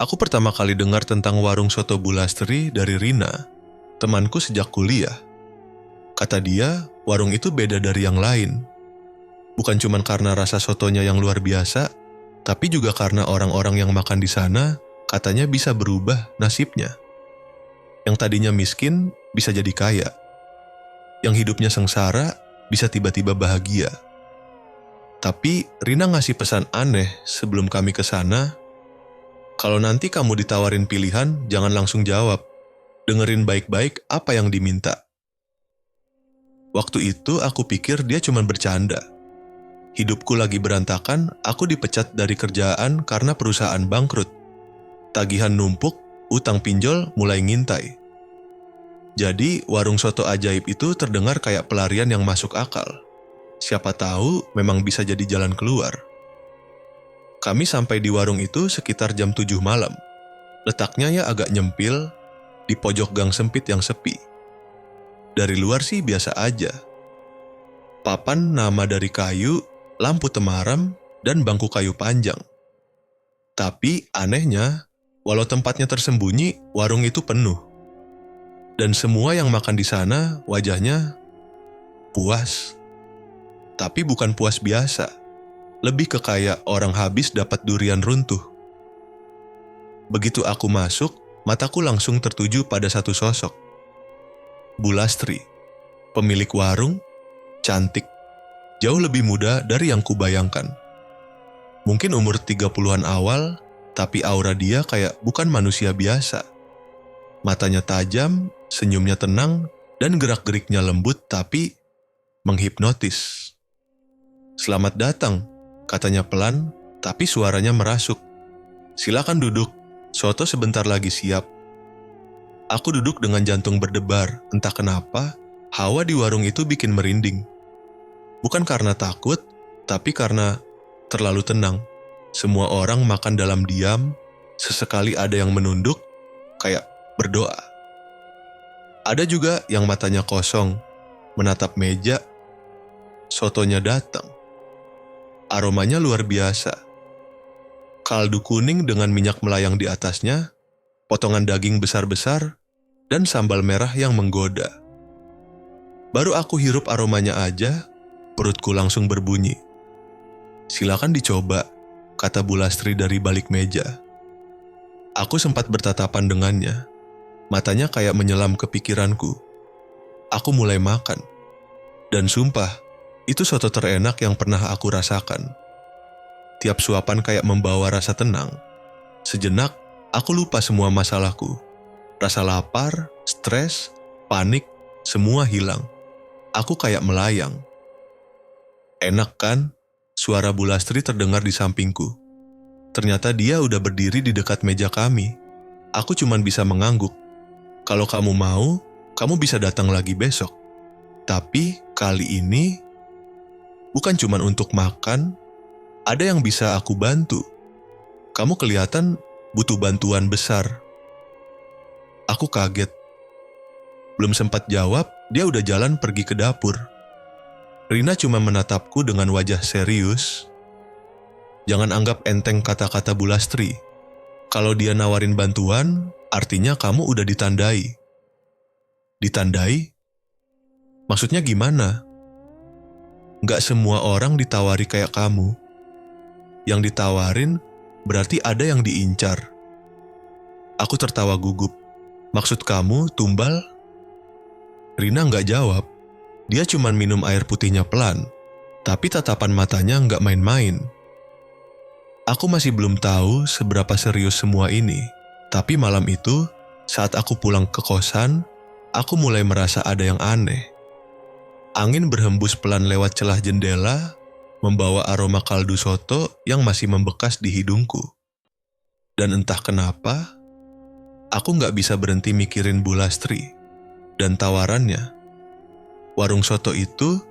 Aku pertama kali dengar tentang warung soto Bulastri dari Rina, temanku sejak kuliah. Kata dia, warung itu beda dari yang lain. Bukan cuma karena rasa sotonya yang luar biasa, tapi juga karena orang-orang yang makan di sana katanya bisa berubah nasibnya. Yang tadinya miskin bisa jadi kaya. Yang hidupnya sengsara bisa tiba-tiba bahagia. Tapi Rina ngasih pesan aneh sebelum kami ke sana. Kalau nanti kamu ditawarin pilihan, jangan langsung jawab. Dengerin baik-baik apa yang diminta. Waktu itu aku pikir dia cuma bercanda. Hidupku lagi berantakan, aku dipecat dari kerjaan karena perusahaan bangkrut. Tagihan numpuk, utang pinjol mulai ngintai. Jadi warung soto ajaib itu terdengar kayak pelarian yang masuk akal. Siapa tahu memang bisa jadi jalan keluar. Kami sampai di warung itu sekitar jam 7 malam. Letaknya ya agak nyempil, di pojok gang sempit yang sepi. Dari luar sih biasa aja. Papan nama dari kayu, lampu temaram, dan bangku kayu panjang. Tapi anehnya, walau tempatnya tersembunyi, warung itu penuh. Dan semua yang makan di sana wajahnya puas. Tapi bukan puas biasa. Lebih ke kayak orang habis dapat durian runtuh. Begitu aku masuk, mataku langsung tertuju pada satu sosok. Bulastri, pemilik warung, cantik, jauh lebih muda dari yang kubayangkan. Mungkin umur 30-an awal, tapi aura dia kayak bukan manusia biasa. Matanya tajam, senyumnya tenang, dan gerak-geriknya lembut tapi menghipnotis. "Selamat datang," katanya pelan, tapi suaranya merasuk. "Silakan duduk, soto sebentar lagi siap." Aku duduk dengan jantung berdebar, entah kenapa, hawa di warung itu bikin merinding. Bukan karena takut, tapi karena terlalu tenang. Semua orang makan dalam diam, sesekali ada yang menunduk, kayak berdoa. Ada juga yang matanya kosong, menatap meja. Sotonya datang. Aromanya luar biasa. Kaldu kuning dengan minyak melayang di atasnya, potongan daging besar-besar, dan sambal merah yang menggoda. Baru aku hirup aromanya aja, perutku langsung berbunyi. "Silakan dicoba," kata Bulastri dari balik meja. Aku sempat bertatapan dengannya. Matanya kayak menyelam ke pikiranku. Aku mulai makan. Dan sumpah, itu soto terenak yang pernah aku rasakan. Tiap suapan kayak membawa rasa tenang. Sejenak, aku lupa semua masalahku. Rasa lapar, stres, panik, semua hilang. Aku kayak melayang. "Enak kan?" Suara Bulastri terdengar di sampingku. Ternyata dia udah berdiri di dekat meja kami. Aku cuman bisa mengangguk. "Kalau kamu mau, kamu bisa datang lagi besok. Tapi kali ini bukan cuma untuk makan, ada yang bisa aku bantu. Kamu kelihatan butuh bantuan besar." Aku kaget. Belum sempat jawab, dia udah jalan pergi ke dapur. Rina cuma menatapku dengan wajah serius. "Jangan anggap enteng kata-kata Bulastri. Kalau dia nawarin bantuan, artinya kamu udah ditandai." "Ditandai? Maksudnya gimana?" "Nggak semua orang ditawari kayak kamu. Yang ditawarin berarti ada yang diincar." Aku tertawa gugup. "Maksud kamu tumbal?" Rina nggak jawab. Dia cuma minum air putihnya pelan, tapi tatapan matanya nggak main-main. Aku masih belum tahu seberapa serius semua ini, tapi malam itu, saat aku pulang ke kosan, aku mulai merasa ada yang aneh. Angin berhembus pelan lewat celah jendela, membawa aroma kaldu soto yang masih membekas di hidungku. Dan entah kenapa, aku nggak bisa berhenti mikirin Bulastri dan tawarannya. Warung soto itu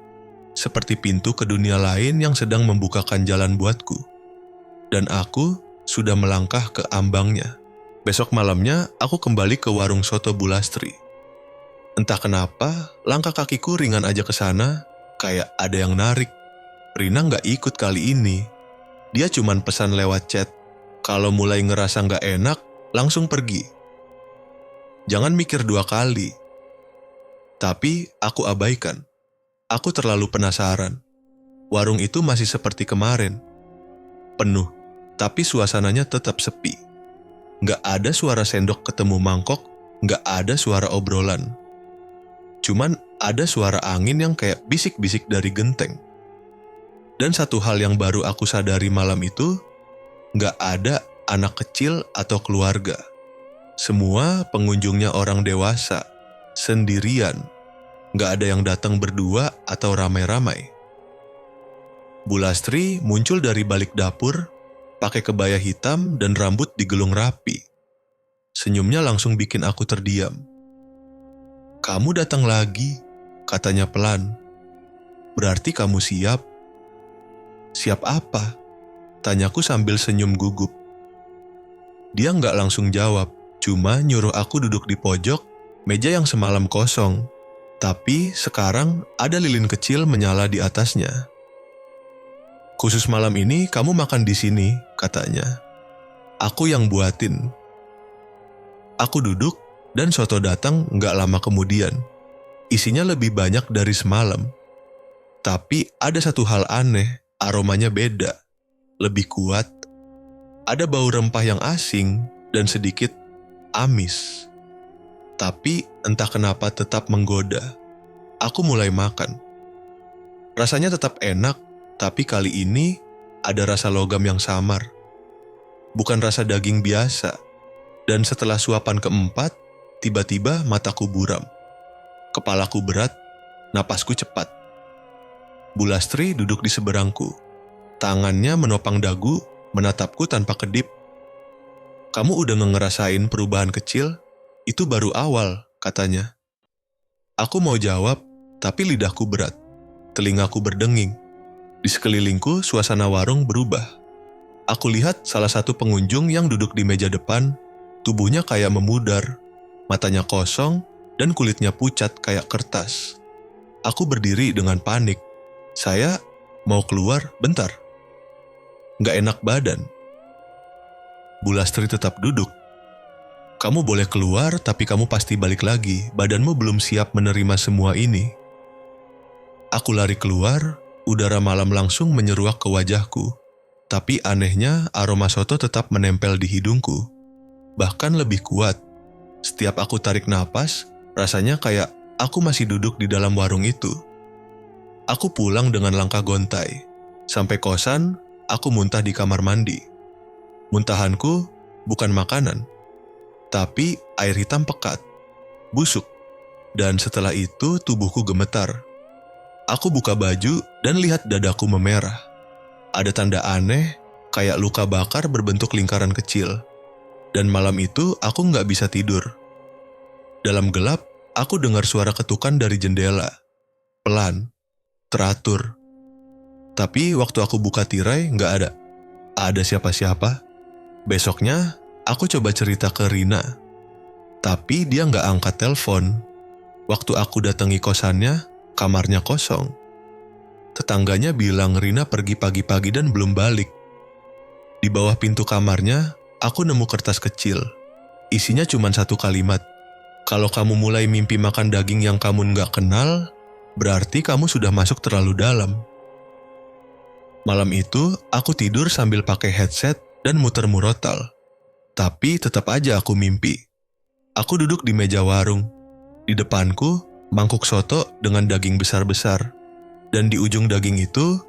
seperti pintu ke dunia lain yang sedang membukakan jalan buatku. Dan aku sudah melangkah ke ambangnya. Besok malamnya aku kembali ke warung soto Bulastri. Entah kenapa, langkah kakiku ringan aja ke sana, kayak ada yang narik. Rina nggak ikut kali ini. Dia cuman pesan lewat chat. Kalau mulai ngerasa nggak enak, langsung pergi. Jangan mikir 2 kali. Tapi aku abaikan. Aku terlalu penasaran. Warung itu masih seperti kemarin. Penuh, tapi suasananya tetap sepi. Nggak ada suara sendok ketemu mangkok, nggak ada suara obrolan. Cuman ada suara angin yang kayak bisik-bisik dari genteng. Dan satu hal yang baru aku sadari malam itu, nggak ada anak kecil atau keluarga. Semua pengunjungnya orang dewasa, sendirian. Nggak ada yang datang berdua atau ramai-ramai. Bu Lastri muncul dari balik dapur, pakai kebaya hitam dan rambut digelung rapi. Senyumnya langsung bikin aku terdiam. "Kamu datang lagi," katanya pelan. "Berarti kamu siap?" "Siap apa?" tanyaku sambil senyum gugup. Dia nggak langsung jawab, cuma nyuruh aku duduk di pojok meja yang semalam kosong. Tapi sekarang ada lilin kecil menyala di atasnya. "Khusus malam ini kamu makan di sini," katanya. "Aku yang buatin." Aku duduk dan soto datang nggak lama kemudian. Isinya lebih banyak dari semalam. Tapi ada satu hal aneh, aromanya beda, lebih kuat. Ada bau rempah yang asing dan sedikit amis. Tapi entah kenapa tetap menggoda. Aku mulai makan. Rasanya tetap enak, tapi kali ini ada rasa logam yang samar. Bukan rasa daging biasa. Dan setelah suapan keempat, tiba-tiba mataku buram. Kepalaku berat, napasku cepat. Bu Lastri duduk di seberangku. Tangannya menopang dagu, menatapku tanpa kedip. "Kamu udah ngerasain perubahan kecil? Itu baru awal," katanya. Aku mau jawab, tapi lidahku berat. Telingaku berdenging. Di sekelilingku, suasana warung berubah. Aku lihat salah satu pengunjung yang duduk di meja depan, tubuhnya kayak memudar, matanya kosong, dan kulitnya pucat kayak kertas. Aku berdiri dengan panik. Saya mau keluar bentar. Nggak enak badan. Bu Lastri tetap duduk. "Kamu boleh keluar, tapi kamu pasti balik lagi. Badanmu belum siap menerima semua ini." Aku lari keluar, udara malam langsung menyeruak ke wajahku. Tapi anehnya, aroma soto tetap menempel di hidungku. Bahkan lebih kuat. Setiap aku tarik napas, rasanya kayak aku masih duduk di dalam warung itu. Aku pulang dengan langkah gontai. Sampai kosan, aku muntah di kamar mandi. Muntahanku bukan makanan, tapi air hitam pekat, busuk. Dan setelah itu tubuhku gemetar. Aku buka baju dan lihat dadaku memerah. Ada tanda aneh, kayak luka bakar berbentuk lingkaran kecil. Dan malam itu aku nggak bisa tidur. Dalam gelap, aku dengar suara ketukan dari jendela. Pelan, teratur. Tapi waktu aku buka tirai, nggak ada. Ada siapa-siapa. Besoknya, aku coba cerita ke Rina. Tapi dia nggak angkat telepon. Waktu aku datangi kosannya, kamarnya kosong. Tetangganya bilang Rina pergi pagi-pagi dan belum balik. Di bawah pintu kamarnya, aku nemu kertas kecil. Isinya cuma satu kalimat. "Kalau kamu mulai mimpi makan daging yang kamu nggak kenal, berarti kamu sudah masuk terlalu dalam." Malam itu, aku tidur sambil pakai headset dan muter murotal. Tapi tetap aja aku mimpi. Aku duduk di meja warung. Di depanku, mangkuk soto dengan daging besar-besar. Dan di ujung daging itu,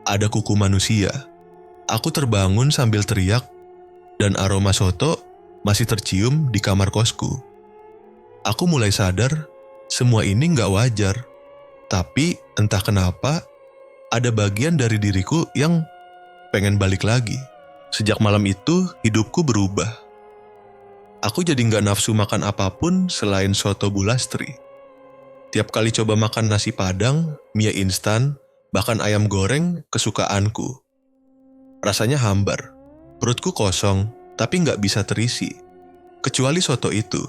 ada kuku manusia. Aku terbangun sambil teriak, dan aroma soto masih tercium di kamar kosku. Aku mulai sadar, semua ini nggak wajar. Tapi entah kenapa, ada bagian dari diriku yang pengen balik lagi. Sejak malam itu, hidupku berubah. Aku jadi nggak nafsu makan apapun selain soto Bu Lastri. Tiap kali coba makan nasi padang, mie instan, bahkan ayam goreng kesukaanku. Rasanya hambar. Perutku kosong, tapi nggak bisa terisi. Kecuali soto itu.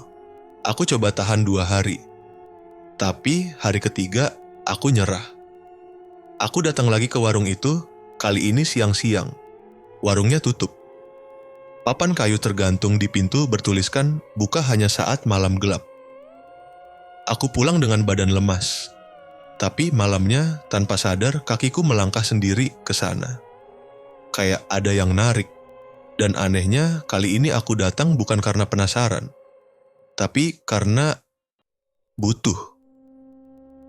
Aku coba tahan 2 hari. Tapi hari ketiga, aku nyerah. Aku datang lagi ke warung itu, kali ini siang-siang. Warungnya tutup. Papan kayu tergantung di pintu bertuliskan buka hanya saat malam gelap. Aku pulang dengan badan lemas. Tapi malamnya tanpa sadar kakiku melangkah sendiri ke sana. Kayak ada yang narik. Dan anehnya kali ini aku datang bukan karena penasaran. Tapi karena butuh.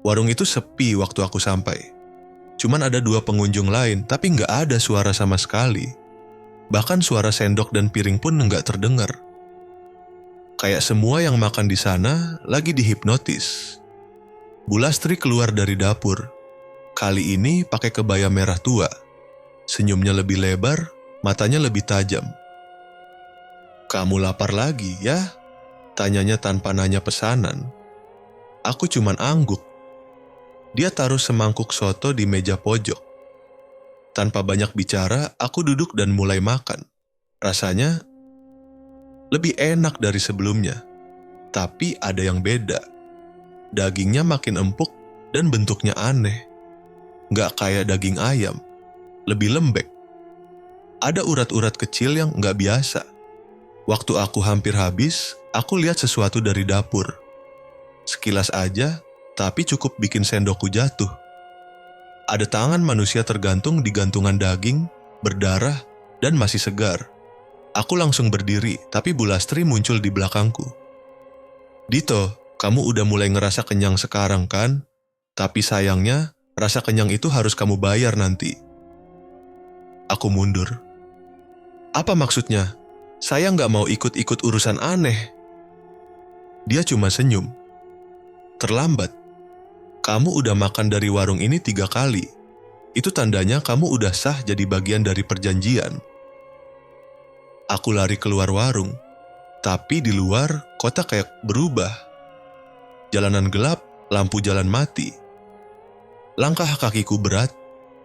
Warung itu sepi waktu aku sampai. Cuman ada 2 pengunjung lain tapi nggak ada suara sama sekali. Bahkan suara sendok dan piring pun nggak terdengar. Kayak semua yang makan di sana lagi dihipnotis. Bu Lastri keluar dari dapur. Kali ini pakai kebaya merah tua. Senyumnya lebih lebar, matanya lebih tajam. "Kamu lapar lagi ya?" tanyanya tanpa nanya pesanan. Aku cuman angguk. Dia taruh semangkuk soto di meja pojok. Tanpa banyak bicara, aku duduk dan mulai makan. Rasanya lebih enak dari sebelumnya. Tapi ada yang beda. Dagingnya makin empuk dan bentuknya aneh. Nggak kayak daging ayam. Lebih lembek. Ada urat-urat kecil yang nggak biasa. Waktu aku hampir habis, aku lihat sesuatu dari dapur. Sekilas aja, tapi cukup bikin sendokku jatuh. Ada tangan manusia tergantung di gantungan daging, berdarah, dan masih segar. Aku langsung berdiri, tapi Bu Lastri muncul di belakangku. "Dito, kamu udah mulai ngerasa kenyang sekarang kan? Tapi sayangnya, rasa kenyang itu harus kamu bayar nanti." Aku mundur. "Apa maksudnya? Saya nggak mau ikut-ikut urusan aneh." Dia cuma senyum. "Terlambat. Kamu udah makan dari warung ini 3 kali. Itu tandanya kamu udah sah jadi bagian dari perjanjian." Aku lari keluar warung. Tapi di luar, kota kayak berubah. Jalanan gelap, lampu jalan mati. Langkah kakiku berat,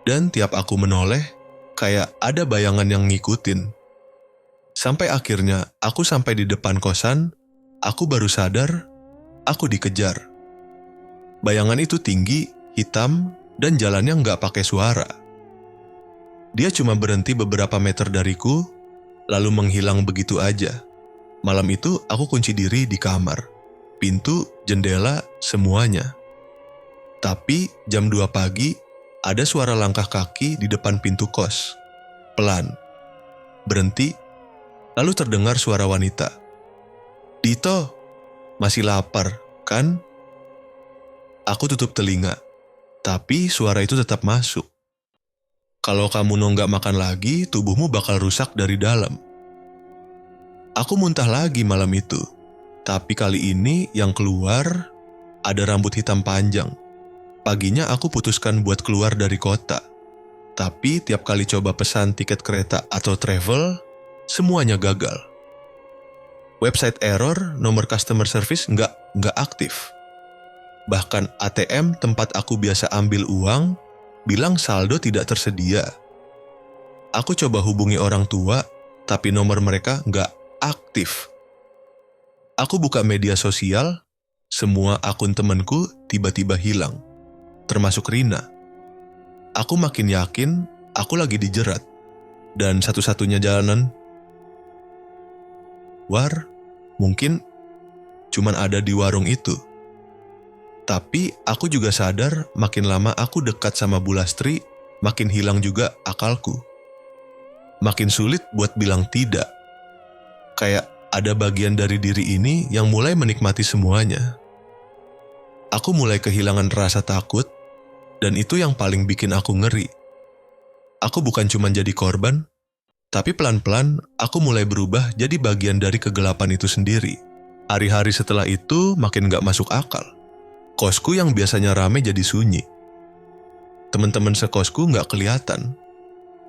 dan tiap aku menoleh, kayak ada bayangan yang ngikutin. Sampai akhirnya, aku sampai di depan kosan, aku baru sadar, aku dikejar. Bayangan itu tinggi, hitam, dan jalannya nggak pakai suara. Dia cuma berhenti beberapa meter dariku, lalu menghilang begitu aja. Malam itu aku kunci diri di kamar. Pintu, jendela, semuanya. Tapi jam 2 pagi, ada suara langkah kaki di depan pintu kos. Pelan. Berhenti, lalu terdengar suara wanita. "Dito, masih lapar, kan?" Aku tutup telinga, tapi suara itu tetap masuk. "Kalau kamu nonggak makan lagi, tubuhmu bakal rusak dari dalam." Aku muntah lagi malam itu, tapi kali ini yang keluar ada rambut hitam panjang. Paginya aku putuskan buat keluar dari kota, tapi tiap kali coba pesan tiket kereta atau travel, semuanya gagal. Website error, nomor customer service nggak aktif. Bahkan ATM tempat aku biasa ambil uang, bilang saldo tidak tersedia. Aku coba hubungi orang tua, tapi nomor mereka nggak aktif. Aku buka media sosial, semua akun temanku tiba-tiba hilang, termasuk Rina. Aku makin yakin aku lagi dijerat, dan satu-satunya jalanan mungkin cuman ada di warung itu. Tapi aku juga sadar makin lama aku dekat sama Bu Lastri, makin hilang juga akalku. Makin sulit buat bilang tidak. Kayak ada bagian dari diri ini yang mulai menikmati semuanya. Aku mulai kehilangan rasa takut, dan itu yang paling bikin aku ngeri. Aku bukan cuma jadi korban, tapi pelan-pelan aku mulai berubah jadi bagian dari kegelapan itu sendiri. Hari-hari setelah itu makin gak masuk akal. Kosku yang biasanya rame jadi sunyi. Teman-teman sekosku gak kelihatan.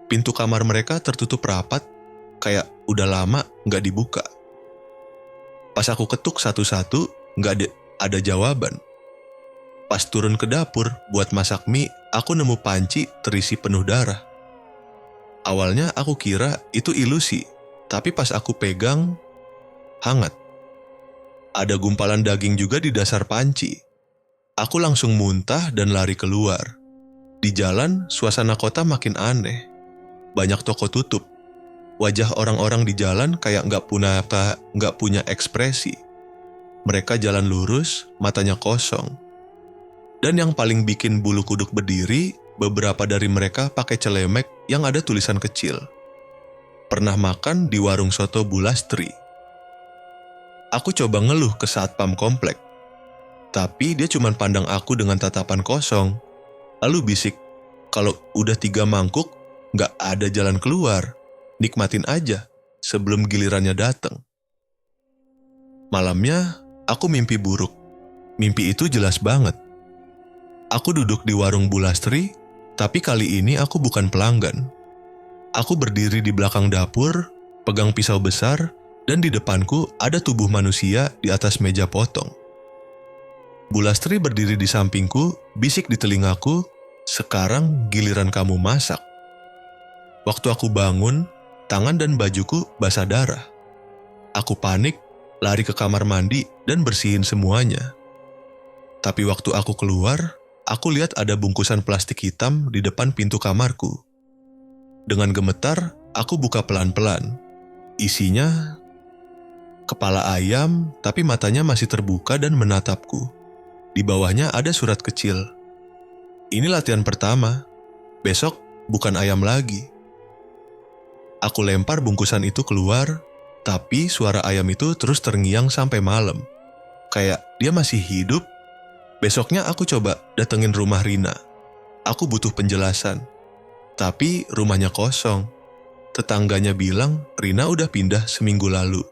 Pintu kamar mereka tertutup rapat, kayak udah lama gak dibuka. Pas aku ketuk satu-satu, gak ada jawaban. Pas turun ke dapur buat masak mie, aku nemu panci terisi penuh darah. Awalnya aku kira itu ilusi, tapi pas aku pegang, hangat. Ada gumpalan daging juga di dasar panci. Aku langsung muntah dan lari keluar. Di jalan, suasana kota makin aneh. Banyak toko tutup. Wajah orang-orang di jalan kayak nggak punya ekspresi. Mereka jalan lurus, matanya kosong. Dan yang paling bikin bulu kuduk berdiri, beberapa dari mereka pakai celemek yang ada tulisan kecil. Pernah makan di warung soto Bulastri. Aku coba ngeluh ke satpam komplek. Tapi dia cuma pandang aku dengan tatapan kosong. Lalu bisik, kalau udah 3 mangkuk, nggak ada jalan keluar. Nikmatin aja sebelum gilirannya datang. Malamnya, aku mimpi buruk. Mimpi itu jelas banget. Aku duduk di warung Bulastri, tapi kali ini aku bukan pelanggan. Aku berdiri di belakang dapur, pegang pisau besar, dan di depanku ada tubuh manusia di atas meja potong. Bulastri berdiri di sampingku, bisik di telingaku, "Sekarang giliran kamu masak." Waktu aku bangun, tangan dan bajuku basah darah. Aku panik, lari ke kamar mandi dan bersihin semuanya. Tapi waktu aku keluar, aku lihat ada bungkusan plastik hitam di depan pintu kamarku. Dengan gemetar, aku buka pelan-pelan. Isinya kepala ayam, tapi matanya masih terbuka dan menatapku. Di bawahnya ada surat kecil. "Ini latihan pertama. Besok bukan ayam lagi." Aku lempar bungkusan itu keluar, tapi suara ayam itu terus terngiang sampai malam. Kayak dia masih hidup. Besoknya aku coba datengin rumah Rina. Aku butuh penjelasan. Tapi rumahnya kosong. Tetangganya bilang Rina udah pindah seminggu lalu.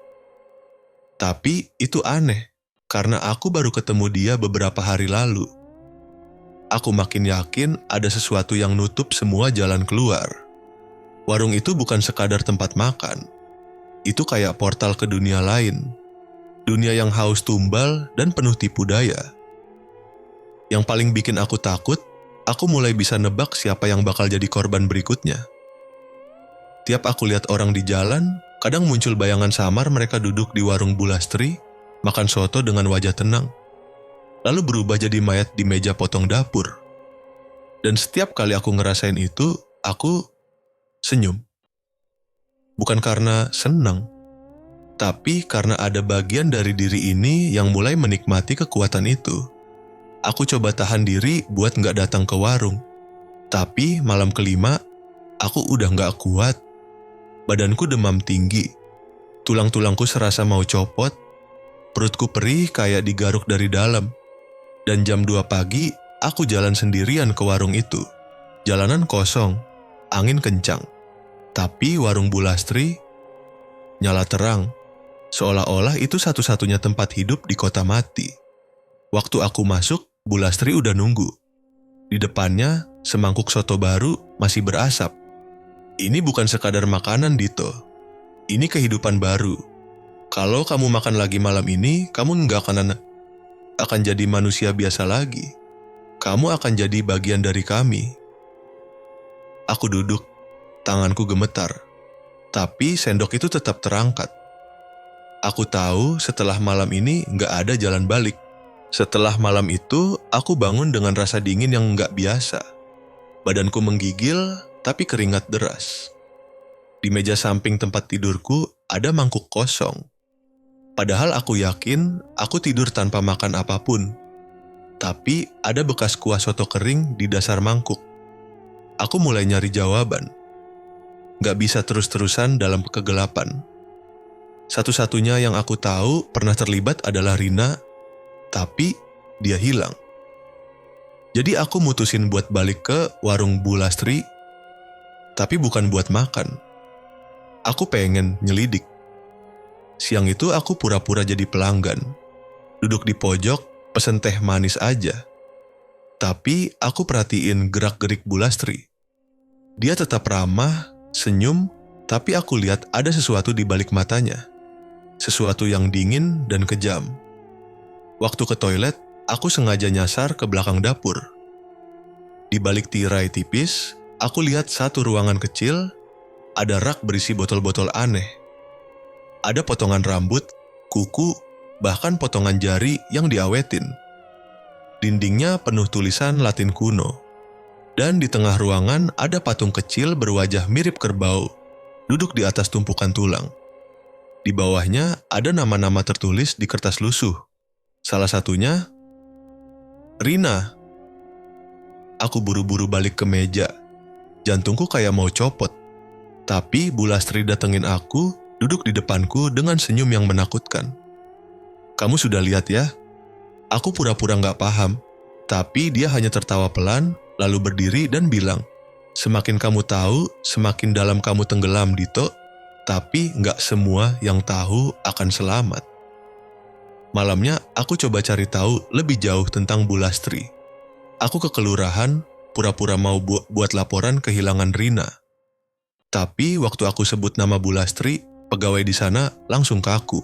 Tapi itu aneh, karena aku baru ketemu dia beberapa hari lalu. Aku makin yakin ada sesuatu yang nutup semua jalan keluar. Warung itu bukan sekadar tempat makan. Itu kayak portal ke dunia lain. Dunia yang haus tumbal dan penuh tipu daya. Yang paling bikin aku takut, aku mulai bisa nebak siapa yang bakal jadi korban berikutnya. Tiap aku lihat orang di jalan, kadang muncul bayangan samar mereka duduk di warung Bulastri, makan soto dengan wajah tenang, lalu berubah jadi mayat di meja potong dapur. Dan setiap kali aku ngerasain itu, aku senyum. Bukan karena senang, tapi karena ada bagian dari diri ini yang mulai menikmati kekuatan itu. Aku coba tahan diri buat nggak datang ke warung. Tapi malam kelima, aku udah nggak kuat. Badanku demam tinggi. Tulang-tulangku serasa mau copot. Perutku perih kayak digaruk dari dalam. Dan jam 2 pagi, aku jalan sendirian ke warung itu. Jalanan kosong, angin kencang. Tapi warung Bulastri nyala terang. Seolah-olah itu satu-satunya tempat hidup di kota mati. Waktu aku masuk, Bulastri udah nunggu. Di depannya, semangkuk soto baru masih berasap. Ini bukan sekadar makanan, Dito. Ini kehidupan baru. Kalau kamu makan lagi malam ini, kamu nggak akan jadi manusia biasa lagi. Kamu akan jadi bagian dari kami. Aku duduk, tanganku gemetar. Tapi sendok itu tetap terangkat. Aku tahu setelah malam ini nggak ada jalan balik. Setelah malam itu, aku bangun dengan rasa dingin yang nggak biasa. Badanku menggigil, tapi keringat deras. Di meja samping tempat tidurku ada mangkuk kosong. Padahal aku yakin aku tidur tanpa makan apapun. Tapi ada bekas kuah soto kering di dasar mangkuk. Aku mulai nyari jawaban. Nggak bisa terus-terusan dalam kegelapan. Satu-satunya yang aku tahu pernah terlibat adalah Rina. Tapi dia hilang. Jadi aku mutusin buat balik ke warung Bulastri, tapi bukan buat makan. Aku pengen nyelidik. Siang itu aku pura-pura jadi pelanggan. Duduk di pojok, pesen teh manis aja. Tapi aku perhatiin gerak-gerik Bulastri. Dia tetap ramah, senyum, tapi aku lihat ada sesuatu di balik matanya. Sesuatu yang dingin dan kejam. Waktu ke toilet, aku sengaja nyasar ke belakang dapur. Di balik tirai tipis, aku lihat satu ruangan kecil, ada rak berisi botol-botol aneh. Ada potongan rambut, kuku, bahkan potongan jari yang diawetin. Dindingnya penuh tulisan Latin kuno. Dan di tengah ruangan ada patung kecil berwajah mirip kerbau. duduk di atas tumpukan tulang. Di bawahnya ada nama-nama tertulis di kertas lusuh. Salah satunya, Rina. Aku buru-buru balik ke meja. Jantungku kayak mau copot. Tapi Bu Lastri datengin aku, duduk di depanku dengan senyum yang menakutkan. Kamu sudah lihat ya? Aku pura-pura gak paham. Tapi dia hanya tertawa pelan, lalu berdiri dan bilang, semakin kamu tahu, semakin dalam kamu tenggelam, Dito. Tapi gak semua yang tahu akan selamat. Malamnya aku coba cari tahu lebih jauh tentang Bu Lastri. Aku ke kelurahan, pura-pura mau buat laporan kehilangan Rina. Tapi waktu aku sebut nama Bu Lastri, pegawai di sana langsung kaku.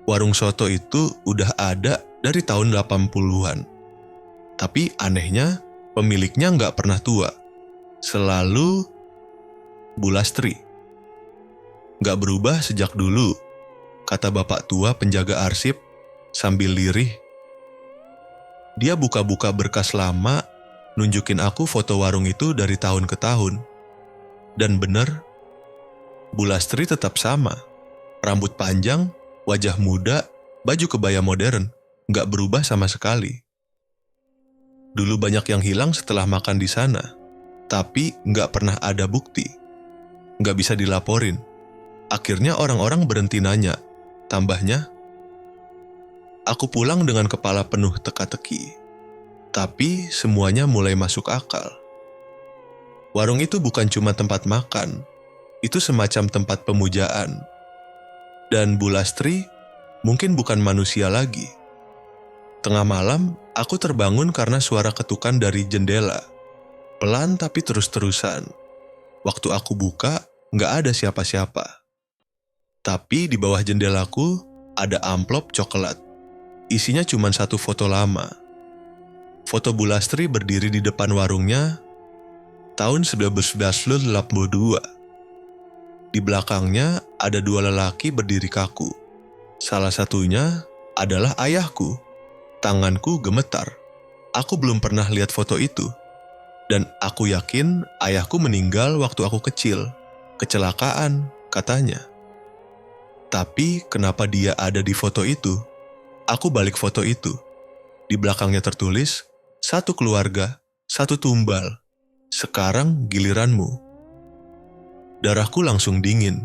Warung soto itu udah ada dari tahun 80-an. Tapi anehnya, pemiliknya gak pernah tua. Selalu Bu Lastri. Gak berubah sejak dulu, kata bapak tua penjaga arsip sambil lirih. Dia buka-buka berkas lama, nunjukin aku foto warung itu dari tahun ke tahun. Dan bener, Bu Lastri tetap sama. Rambut panjang, wajah muda, baju kebaya modern, gak berubah sama sekali. Dulu banyak yang hilang setelah makan di sana, tapi gak pernah ada bukti. Gak bisa dilaporin. Akhirnya orang-orang berhenti nanya. Tambahnya, aku pulang dengan kepala penuh teka-teki. Tapi semuanya mulai masuk akal. Warung itu bukan cuma tempat makan. Itu semacam tempat pemujaan. Dan Bu Lastri mungkin bukan manusia lagi. Tengah malam, aku terbangun karena suara ketukan dari jendela. Pelan tapi terus-terusan. Waktu aku buka, gak ada siapa-siapa. Tapi di bawah jendelaku ada amplop coklat. Isinya cuma satu foto lama. Foto Bu Lastri berdiri di depan warungnya tahun 1982. Di belakangnya ada dua lelaki berdiri kaku. Salah satunya adalah ayahku. Tanganku gemetar. Aku belum pernah lihat foto itu. Dan aku yakin ayahku meninggal waktu aku kecil. Kecelakaan, katanya. Tapi kenapa dia ada di foto itu? Aku balik foto itu. Di belakangnya tertulis, satu keluarga, satu tumbal. Sekarang giliranmu. Darahku langsung dingin.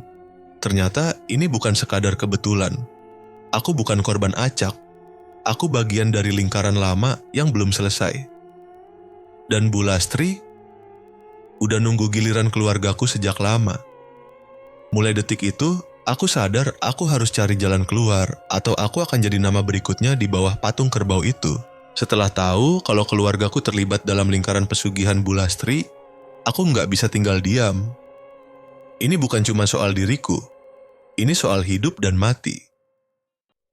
Ternyata ini bukan sekadar kebetulan. Aku bukan korban acak. Aku bagian dari lingkaran lama yang belum selesai. Dan Bu Lastri udah nunggu giliran keluargaku sejak lama. Mulai detik itu, aku sadar aku harus cari jalan keluar atau aku akan jadi nama berikutnya di bawah patung kerbau itu. Setelah tahu kalau keluargaku terlibat dalam lingkaran pesugihan Bu Lastri, aku nggak bisa tinggal diam. Ini bukan cuma soal diriku, ini soal hidup dan mati.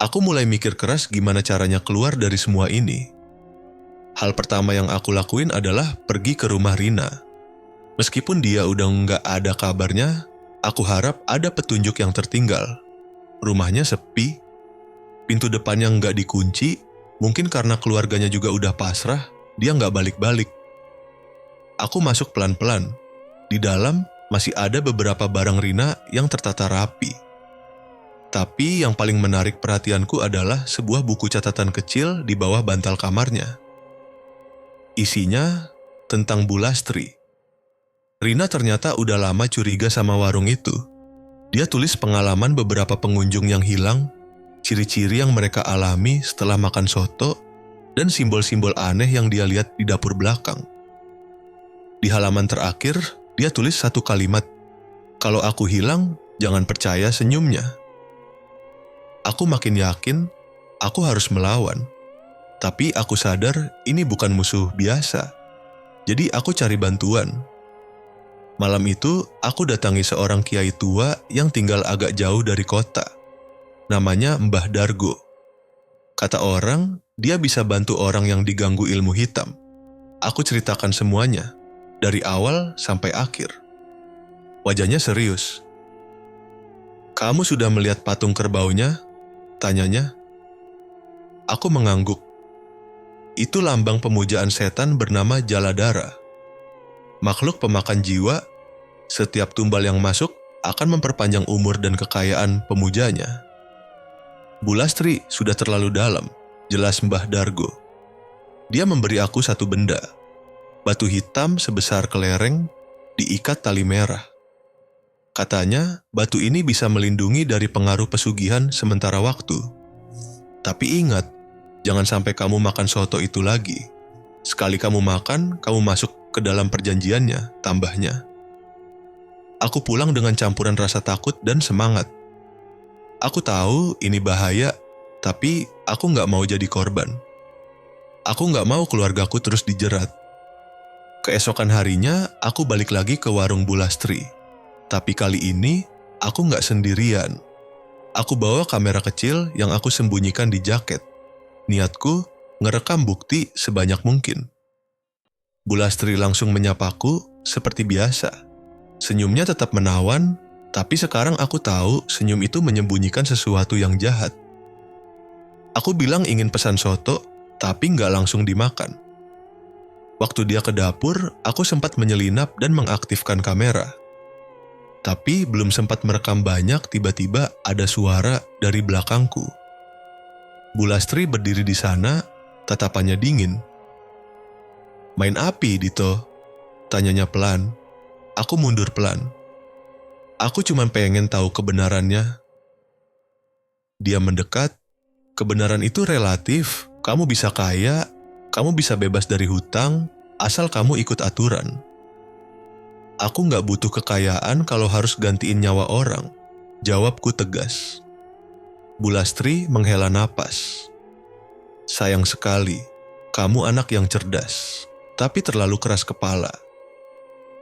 Aku mulai mikir keras gimana caranya keluar dari semua ini. Hal pertama yang aku lakuin adalah pergi ke rumah Rina. Meskipun dia udah nggak ada kabarnya, aku harap ada petunjuk yang tertinggal. Rumahnya sepi, pintu depannya nggak dikunci, mungkin karena keluarganya juga udah pasrah, dia nggak balik-balik. Aku masuk pelan-pelan. Di dalam masih ada beberapa barang Rina yang tertata rapi. Tapi yang paling menarik perhatianku adalah sebuah buku catatan kecil di bawah bantal kamarnya. Isinya tentang Bu Lastri. Rina ternyata udah lama curiga sama warung itu. Dia tulis pengalaman beberapa pengunjung yang hilang, ciri-ciri yang mereka alami setelah makan soto, dan simbol-simbol aneh yang dia lihat di dapur belakang. Di halaman terakhir, dia tulis satu kalimat, "Kalau aku hilang, jangan percaya senyumnya." Aku makin yakin, aku harus melawan. Tapi aku sadar ini bukan musuh biasa. Jadi aku cari bantuan. Malam itu, aku datangi seorang kiai tua yang tinggal agak jauh dari kota. Namanya Mbah Dargo. Kata orang, dia bisa bantu orang yang diganggu ilmu hitam. Aku ceritakan semuanya, dari awal sampai akhir. Wajahnya serius. "Kamu sudah melihat patung kerbaunya?" tanyanya. Aku mengangguk. Itu lambang pemujaan setan bernama Jaladara. Makhluk pemakan jiwa, Setiap tumbal yang masuk akan memperpanjang umur dan kekayaan pemujanya. Bu Lastri sudah terlalu dalam, jelas Mbah Dargo. Dia memberi aku satu benda, batu hitam sebesar kelereng diikat tali merah. Katanya, batu ini bisa melindungi dari pengaruh pesugihan sementara waktu. Tapi ingat, jangan sampai kamu makan soto itu lagi. Sekali kamu makan, kamu masuk ke dalam perjanjiannya, tambahnya. Aku pulang dengan campuran rasa takut dan semangat. Aku tahu ini bahaya, tapi aku nggak mau jadi korban. Aku nggak mau keluargaku terus dijerat. Keesokan harinya, aku balik lagi ke warung Bu Lastri. Tapi kali ini, aku nggak sendirian. Aku bawa kamera kecil yang aku sembunyikan di jaket. Niatku, ngerekam bukti sebanyak mungkin. Bu Lastri langsung menyapaku seperti biasa. Senyumnya tetap menawan, tapi sekarang aku tahu senyum itu menyembunyikan sesuatu yang jahat. Aku bilang ingin pesan soto, tapi nggak langsung dimakan. Waktu dia ke dapur, aku sempat menyelinap dan mengaktifkan kamera. Tapi belum sempat merekam banyak, tiba-tiba ada suara dari belakangku. Bu Lastri berdiri di sana, tatapannya dingin. "Main api, Dito?" tanyanya pelan. Aku mundur pelan. Aku cuma pengen tahu kebenarannya. Dia mendekat. Kebenaran itu relatif. Kamu bisa kaya, kamu bisa bebas dari hutang, asal kamu ikut aturan. Aku nggak butuh kekayaan kalau harus gantiin nyawa orang. Jawabku tegas. Bu Lastri menghela napas. "Sayang sekali, kamu anak yang cerdas, tapi terlalu keras kepala."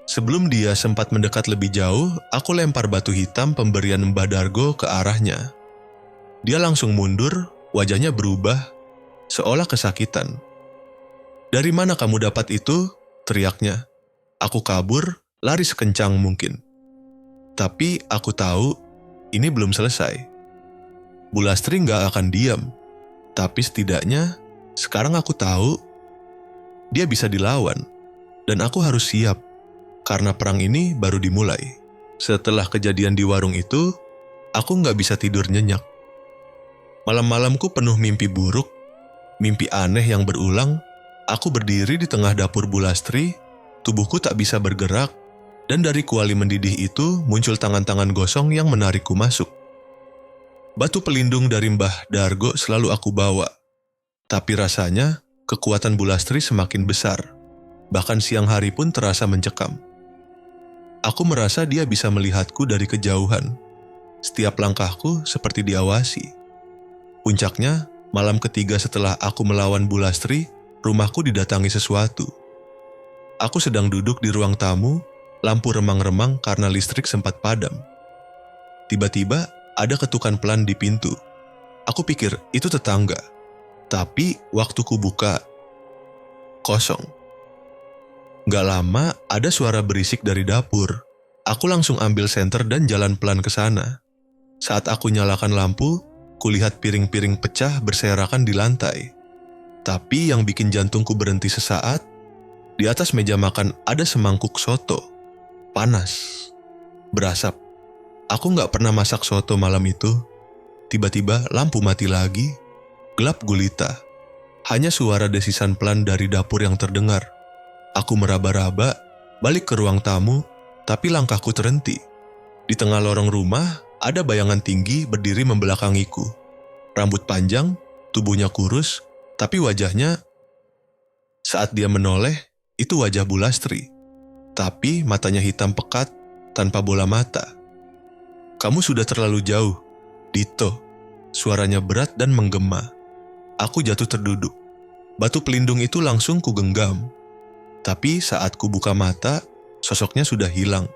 Sebelum dia sempat mendekat lebih jauh, aku lempar batu hitam pemberian Mbah Dargo ke arahnya. Dia langsung mundur, wajahnya berubah, seolah kesakitan. "Dari mana kamu dapat itu?" teriaknya. Aku kabur, lari sekencang mungkin. Tapi aku tahu, ini belum selesai. Bu Lastri nggak akan diam. Tapi setidaknya, sekarang aku tahu, dia bisa dilawan. Dan aku harus siap. Karena perang ini baru dimulai. Setelah kejadian di warung itu, aku nggak bisa tidur nyenyak. Malam-malamku penuh mimpi buruk, mimpi aneh yang berulang. Aku berdiri di tengah dapur Bu Lastri, tubuhku tak bisa bergerak, dan dari kuali mendidih itu muncul tangan-tangan gosong yang menarikku masuk. Batu pelindung dari Mbah Dargo selalu aku bawa, tapi rasanya kekuatan Bu Lastri semakin besar. Bahkan siang hari pun terasa mencekam. Aku merasa dia bisa melihatku dari kejauhan. Setiap langkahku seperti diawasi. Puncaknya, malam ketiga setelah aku melawan Bu Lastri, rumahku didatangi sesuatu. Aku sedang duduk di ruang tamu, lampu remang-remang karena listrik sempat padam. Tiba-tiba ada ketukan pelan di pintu. Aku pikir itu tetangga. Tapi waktu ku buka, kosong. Gak lama, ada suara berisik dari dapur. Aku langsung ambil senter dan jalan pelan ke sana. Saat aku nyalakan lampu, kulihat piring-piring pecah berserakan di lantai. Tapi yang bikin jantungku berhenti sesaat, di atas meja makan ada semangkuk soto. Panas. Berasap. Aku gak pernah masak soto malam itu. Tiba-tiba lampu mati lagi. Gelap gulita. Hanya suara desisan pelan dari dapur yang terdengar. Aku meraba-raba, balik ke ruang tamu, tapi langkahku terhenti. Di tengah lorong rumah, ada bayangan tinggi berdiri membelakangiku. Rambut panjang, tubuhnya kurus, tapi wajahnya... Saat dia menoleh, itu wajah Bu Lastri. Tapi matanya hitam pekat, tanpa bola mata. "Kamu sudah terlalu jauh, Dito." Suaranya berat dan menggema. Aku jatuh terduduk. Batu pelindung itu langsung kugenggam. Tapi saat ku buka mata, sosoknya sudah hilang.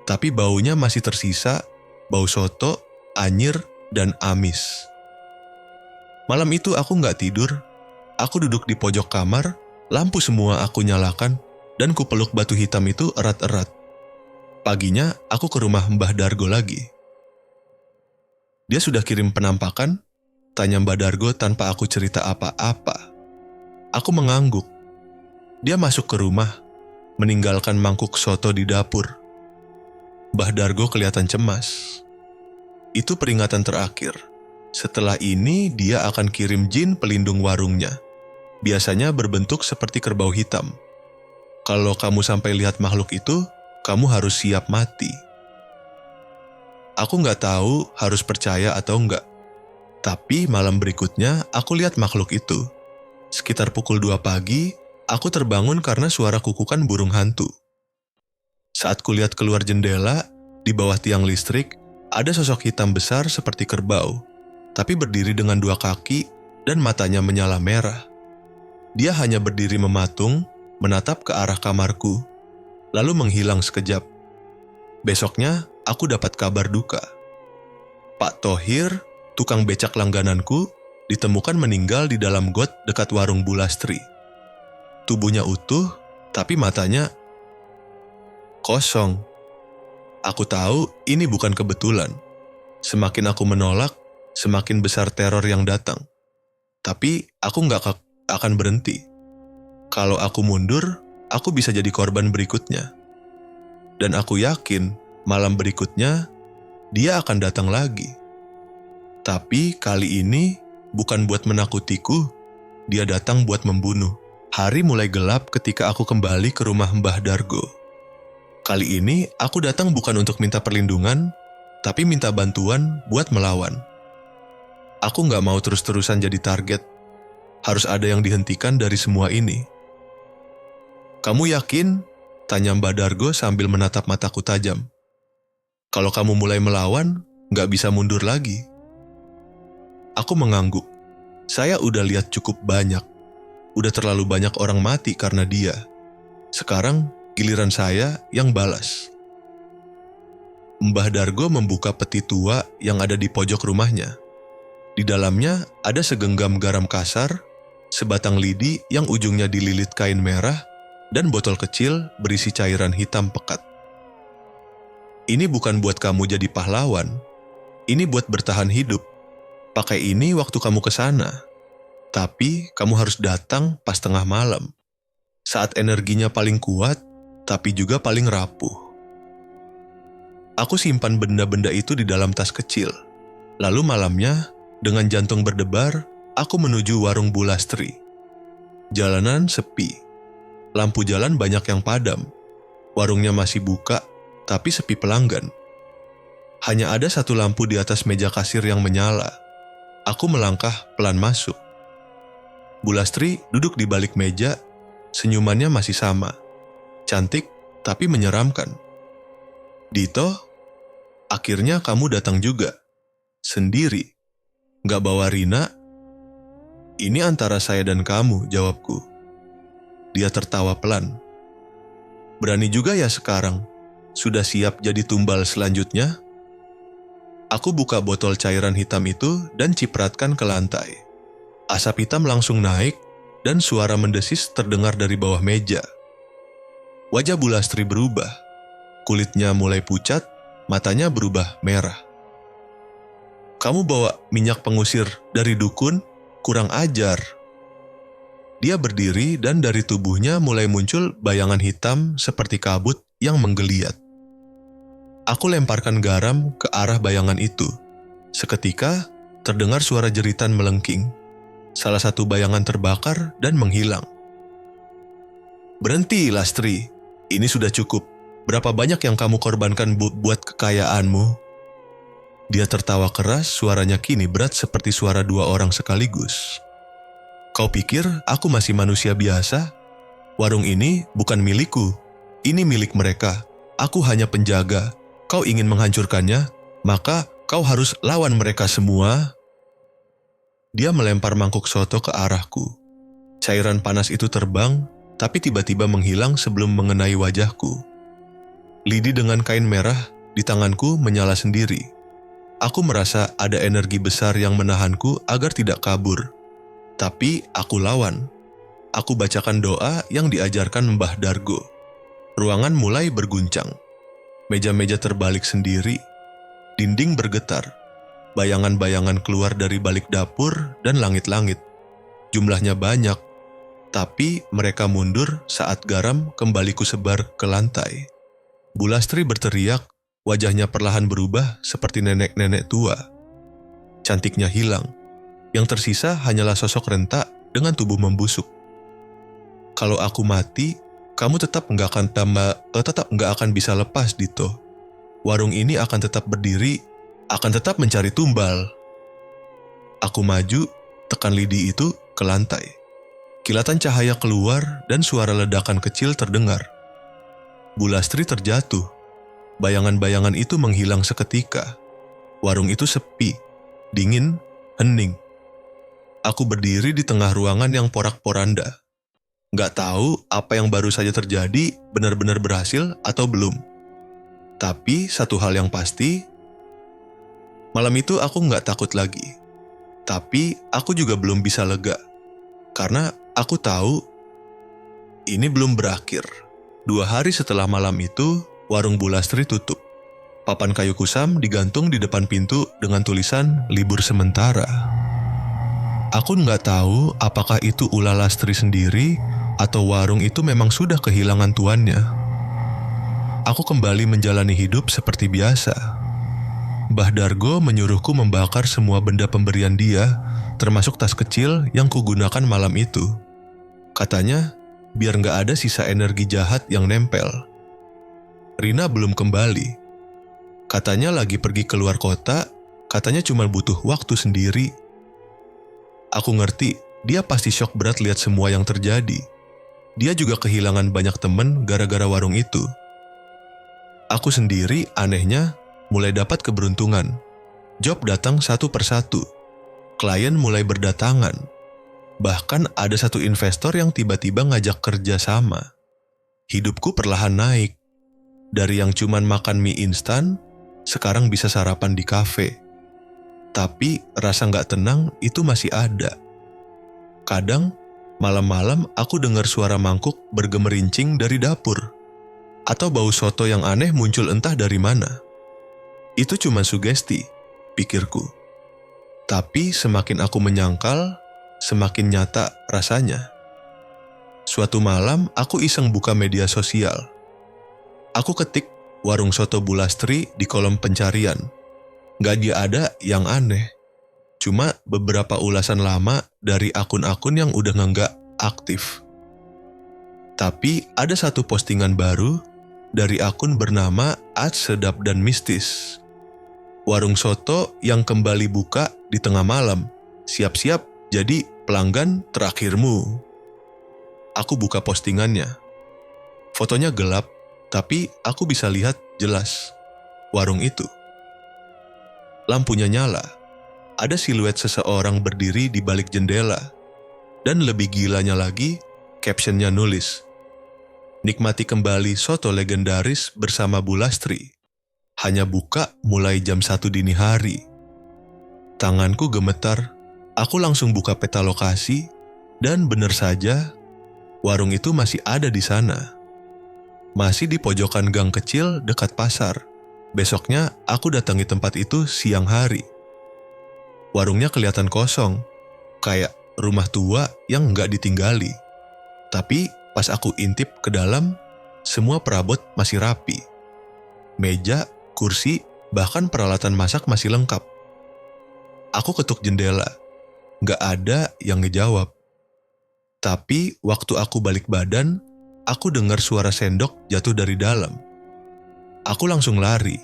Tapi baunya masih tersisa, bau soto, anyir, dan amis. Malam itu aku nggak tidur. Aku duduk di pojok kamar, lampu semua aku nyalakan, dan ku peluk batu hitam itu erat-erat. Paginya, aku ke rumah Mbah Dargo lagi. "Dia sudah kirim penampakan?" tanya Mbah Dargo tanpa aku cerita apa-apa. Aku mengangguk. Dia masuk ke rumah, meninggalkan mangkuk soto di dapur. Mbah Dargo kelihatan cemas. Itu peringatan terakhir. Setelah ini dia akan kirim jin pelindung warungnya. Biasanya berbentuk seperti kerbau hitam. Kalau kamu sampai lihat makhluk itu, kamu harus siap mati. Aku nggak tahu harus percaya atau enggak. Tapi malam berikutnya aku lihat makhluk itu. Sekitar pukul 2 pagi, aku terbangun karena suara kukukan burung hantu. Saat kulihat keluar jendela, di bawah tiang listrik, ada sosok hitam besar seperti kerbau, tapi berdiri dengan 2 kaki dan matanya menyala merah. Dia hanya berdiri mematung, menatap ke arah kamarku, lalu menghilang sekejap. Besoknya, aku dapat kabar duka. Pak Thohir, tukang becak langgananku, ditemukan meninggal di dalam got dekat warung Bu Lastri. Tubuhnya utuh, tapi matanya kosong. Aku tahu ini bukan kebetulan. Semakin aku menolak, semakin besar teror yang datang. Tapi aku nggak akan berhenti. Kalau aku mundur, aku bisa jadi korban berikutnya. Dan aku yakin malam berikutnya, dia akan datang lagi. Tapi kali ini bukan buat menakutiku, dia datang buat membunuh. Hari mulai gelap ketika aku kembali ke rumah Mbah Dargo. Kali ini aku datang bukan untuk minta perlindungan, tapi minta bantuan buat melawan. Aku nggak mau terus-terusan jadi target. Harus ada yang dihentikan dari semua ini. Kamu yakin? Tanya Mbah Dargo sambil menatap mataku tajam. Kalau kamu mulai melawan, nggak bisa mundur lagi. Aku mengangguk. Saya udah lihat cukup banyak. Udah terlalu banyak orang mati karena dia. Sekarang giliran saya yang balas. Mbah Dargo membuka peti tua yang ada di pojok rumahnya. Di dalamnya ada segenggam garam kasar, sebatang lidi yang ujungnya dililit kain merah, dan botol kecil berisi cairan hitam pekat. Ini bukan buat kamu jadi pahlawan. Ini buat bertahan hidup. Pakai ini waktu kamu ke sana. Tapi kamu harus datang pas tengah malam. Saat energinya paling kuat, tapi juga paling rapuh. Aku simpan benda-benda itu di dalam tas kecil. Lalu malamnya, dengan jantung berdebar, aku menuju warung Bu Lastri. Jalanan sepi. Lampu jalan banyak yang padam. Warungnya masih buka, tapi sepi pelanggan. Hanya ada 1 lampu di atas meja kasir yang menyala. Aku melangkah pelan masuk. Bu Lastri duduk di balik meja, senyumannya masih sama. Cantik, tapi menyeramkan. Dito, akhirnya kamu datang juga. Sendiri. Gak bawa Rina? Ini antara saya dan kamu, jawabku. Dia tertawa pelan. Berani juga ya sekarang? Sudah siap jadi tumbal selanjutnya? Aku buka botol cairan hitam itu dan cipratkan ke lantai. Asap hitam langsung naik dan suara mendesis terdengar dari bawah meja. Wajah Bu Lastri berubah. Kulitnya mulai pucat, matanya berubah merah. Kamu bawa minyak pengusir dari dukun? Kurang ajar. Dia berdiri dan dari tubuhnya mulai muncul bayangan hitam seperti kabut yang menggeliat. Aku lemparkan garam ke arah bayangan itu. Seketika, terdengar suara jeritan melengking. Salah satu bayangan terbakar dan menghilang. Berhenti, Lastri. Ini sudah cukup. Berapa banyak yang kamu korbankan buat kekayaanmu? Dia tertawa keras, suaranya kini berat seperti suara 2 orang sekaligus. Kau pikir aku masih manusia biasa? Warung ini bukan milikku. Ini milik mereka. Aku hanya penjaga. Kau ingin menghancurkannya, maka kau harus lawan mereka semua. Dia melempar mangkuk soto ke arahku. Cairan panas itu terbang, tapi tiba-tiba menghilang sebelum mengenai wajahku. Lidi dengan kain merah di tanganku menyala sendiri. Aku merasa ada energi besar yang menahanku agar tidak kabur. Tapi aku lawan. Aku bacakan doa yang diajarkan Mbah Dargo. Ruangan mulai berguncang. Meja-meja terbalik sendiri. Dinding bergetar. Bayangan-bayangan keluar dari balik dapur dan langit-langit. Jumlahnya banyak, tapi mereka mundur saat garam kembali kusebar ke lantai. Bu Lastri berteriak, Wajahnya perlahan berubah seperti nenek-nenek tua. Cantiknya hilang. Yang tersisa hanyalah sosok rentak dengan tubuh membusuk. Kalau aku mati, kamu tetap nggak akan bisa lepas, Dito. Warung ini akan tetap berdiri, akan tetap mencari tumbal. Aku maju, tekan lidi itu ke lantai. Kilatan cahaya keluar dan suara ledakan kecil terdengar. Bu Lastri terjatuh. Bayangan-bayangan itu menghilang seketika. Warung itu sepi, dingin, hening. Aku berdiri di tengah ruangan yang porak-poranda. Gak tahu apa yang baru saja terjadi benar-benar berhasil atau belum. Tapi satu hal yang pasti, malam itu aku gak takut lagi. Tapi aku juga belum bisa lega. Karena aku tahu ini belum berakhir. 2 hari setelah malam itu, warung Bu Lastri tutup. Papan kayu kusam digantung di depan pintu dengan tulisan libur sementara. Aku nggak tahu apakah itu ulah Lastri sendiri atau warung itu memang sudah kehilangan tuannya. Aku kembali menjalani hidup seperti biasa. Mbah Dargo menyuruhku membakar semua benda pemberian dia, termasuk tas kecil yang kugunakan malam itu. Katanya, biar nggak ada sisa energi jahat yang nempel. Rina belum kembali. Katanya lagi pergi keluar kota, katanya cuma butuh waktu sendiri. Aku ngerti, dia pasti syok berat lihat semua yang terjadi. Dia juga kehilangan banyak temen gara-gara warung itu. Aku sendiri, anehnya, mulai dapat keberuntungan. Job datang satu persatu. Klien mulai berdatangan. Bahkan ada satu investor yang tiba-tiba ngajak kerja sama. Hidupku perlahan naik. Dari yang cuman makan mie instan, sekarang bisa sarapan di kafe. Tapi rasa nggak tenang itu masih ada. Kadang, malam-malam aku dengar suara mangkuk bergemerincing dari dapur. Atau bau soto yang aneh muncul entah dari mana. Itu cuma sugesti, pikirku. Tapi semakin aku menyangkal, semakin nyata rasanya. Suatu malam aku iseng buka media sosial. Aku ketik warung soto Bu Lastri di kolom pencarian. Gak dia ada yang aneh. Cuma beberapa ulasan lama dari akun-akun yang udah nggak aktif. Tapi ada satu postingan baru dari akun bernama @sedap dan mistis. Warung soto yang kembali buka di tengah malam. Siap-siap jadi pelanggan terakhirmu. Aku buka postingannya. Fotonya gelap, tapi aku bisa lihat jelas warung itu. Lampunya nyala. Ada siluet seseorang berdiri di balik jendela. Dan lebih gilanya lagi, captionnya nulis, "Nikmati kembali soto legendaris bersama Bu Lastri. Hanya buka mulai jam 1 dini hari." Tanganku gemetar. Aku langsung buka peta lokasi. Dan benar saja, warung itu masih ada di sana. Masih di pojokan gang kecil dekat pasar. Besoknya aku datangi tempat itu siang hari. Warungnya kelihatan kosong, kayak rumah tua yang nggak ditinggali. Tapi pas aku intip ke dalam, semua perabot masih rapi. Meja, kursi, bahkan peralatan masak masih lengkap. Aku ketuk jendela, nggak ada yang ngejawab. Tapi waktu aku balik badan, aku dengar suara sendok jatuh dari dalam. Aku langsung lari.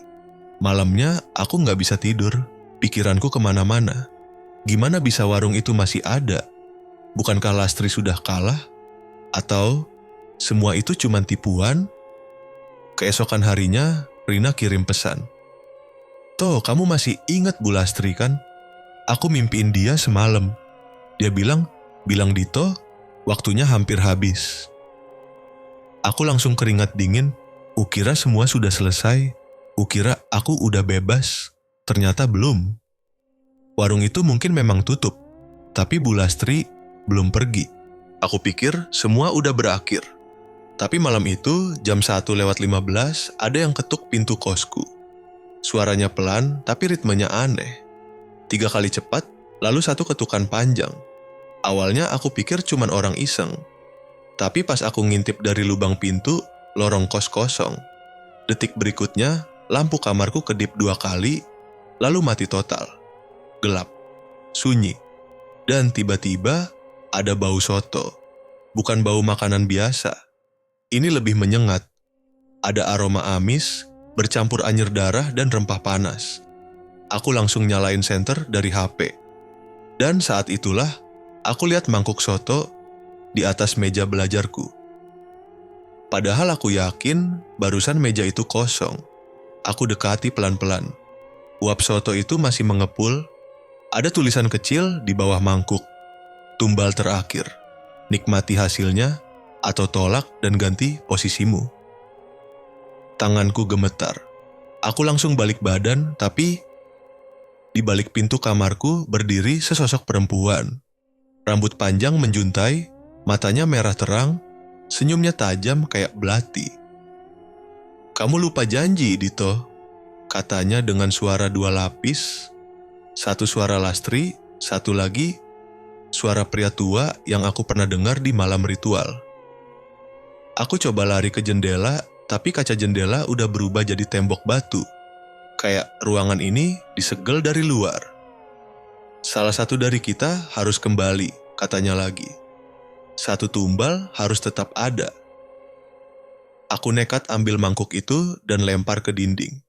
Malamnya aku nggak bisa tidur. Pikiranku kemana-mana. Gimana bisa warung itu masih ada? Bukankah Lastri sudah kalah? Atau semua itu cuma tipuan? Keesokan harinya, Rina kirim pesan. "Toh, kamu masih ingat Bu Lastri kan? Aku mimpiin dia semalam. Dia bilang Dito, waktunya hampir habis." Aku langsung keringat dingin. Ukira semua sudah selesai. Ukira aku udah bebas. Ternyata belum. Warung itu mungkin memang tutup. Tapi Bu Lastri belum pergi. Aku pikir semua udah berakhir. Tapi malam itu jam 1:15 ada yang ketuk pintu kosku. Suaranya pelan tapi ritmenya aneh. 3 kali cepat, lalu 1 ketukan panjang. Awalnya aku pikir cuman orang iseng. Tapi pas aku ngintip dari lubang pintu, lorong kos kosong. Detik berikutnya, lampu kamarku kedip 2 kali, lalu mati total. Gelap, sunyi, dan tiba-tiba ada bau soto. Bukan bau makanan biasa. Ini lebih menyengat. Ada aroma amis, bercampur anyir darah dan rempah panas. Aku langsung nyalain senter dari HP. Dan saat itulah, aku lihat mangkuk soto di atas meja belajarku. Padahal aku yakin barusan meja itu kosong. Aku dekati pelan-pelan. Uap soto itu masih mengepul. Ada tulisan kecil di bawah mangkuk. Tumbal terakhir. Nikmati hasilnya atau tolak dan ganti posisimu. Tanganku gemetar. Aku langsung balik badan, tapi di balik pintu kamarku berdiri sesosok perempuan. Rambut panjang menjuntai, matanya merah terang, senyumnya tajam kayak belati. "Kamu lupa janji, Dito," katanya dengan suara 2 lapis. Satu suara Lastri, satu lagi suara pria tua yang aku pernah dengar di malam ritual. Aku coba lari ke jendela, tapi kaca jendela udah berubah jadi tembok batu. Kayak ruangan ini disegel dari luar. "Salah satu dari kita harus kembali," katanya lagi. "Satu tumbal harus tetap ada." Aku nekat ambil mangkuk itu dan lempar ke dinding.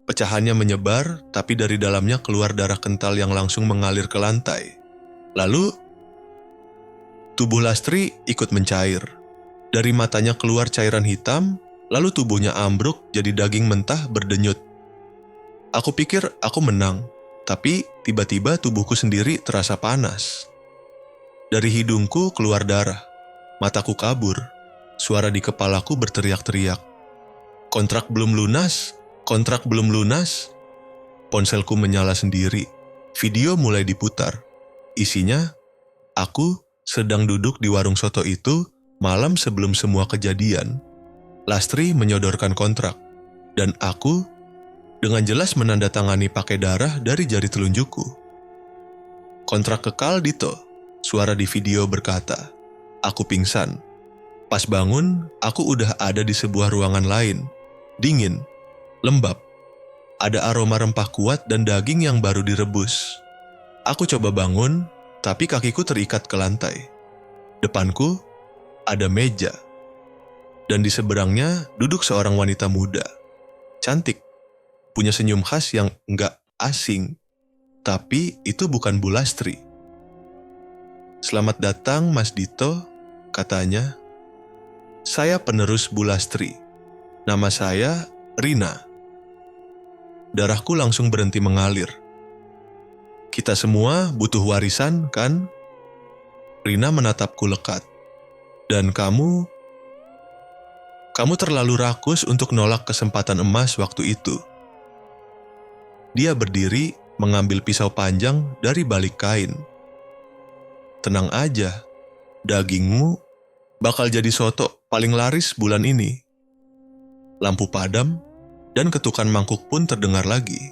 Pecahannya menyebar, tapi dari dalamnya keluar darah kental yang langsung mengalir ke lantai. Lalu, tubuh Lastri ikut mencair. Dari matanya keluar cairan hitam, lalu tubuhnya ambruk jadi daging mentah berdenyut. Aku pikir aku menang, tapi tiba-tiba tubuhku sendiri terasa panas. Dari hidungku keluar darah, mataku kabur, suara di kepalaku berteriak-teriak. "Kontrak belum lunas, kontrak belum lunas." Ponselku menyala sendiri, video mulai diputar. Isinya, aku sedang duduk di warung soto itu malam sebelum semua kejadian. Lastri menyodorkan kontrak, dan aku dengan jelas menandatangani pakai darah dari jari telunjukku. "Kontrak kekal, Dito," suara di video berkata. Aku pingsan. Pas bangun, aku udah ada di sebuah ruangan lain. Dingin, lembab. Ada aroma rempah kuat dan daging yang baru direbus. Aku coba bangun, tapi kakiku terikat ke lantai. Depanku ada meja, dan di seberangnya duduk seorang wanita muda. Cantik, punya senyum khas yang enggak asing, tapi itu bukan Bu Lastri. "Selamat datang, Mas Dito," katanya. "Saya penerus Bu Lastri. Nama saya Rina." Darahku langsung berhenti mengalir. "Kita semua butuh warisan, kan?" Rina menatapku lekat. "Dan kamu terlalu rakus untuk nolak kesempatan emas waktu itu." Dia berdiri, mengambil pisau panjang dari balik kain. "Tenang aja, dagingmu bakal jadi soto paling laris bulan ini." Lampu padam, dan ketukan mangkuk pun terdengar lagi.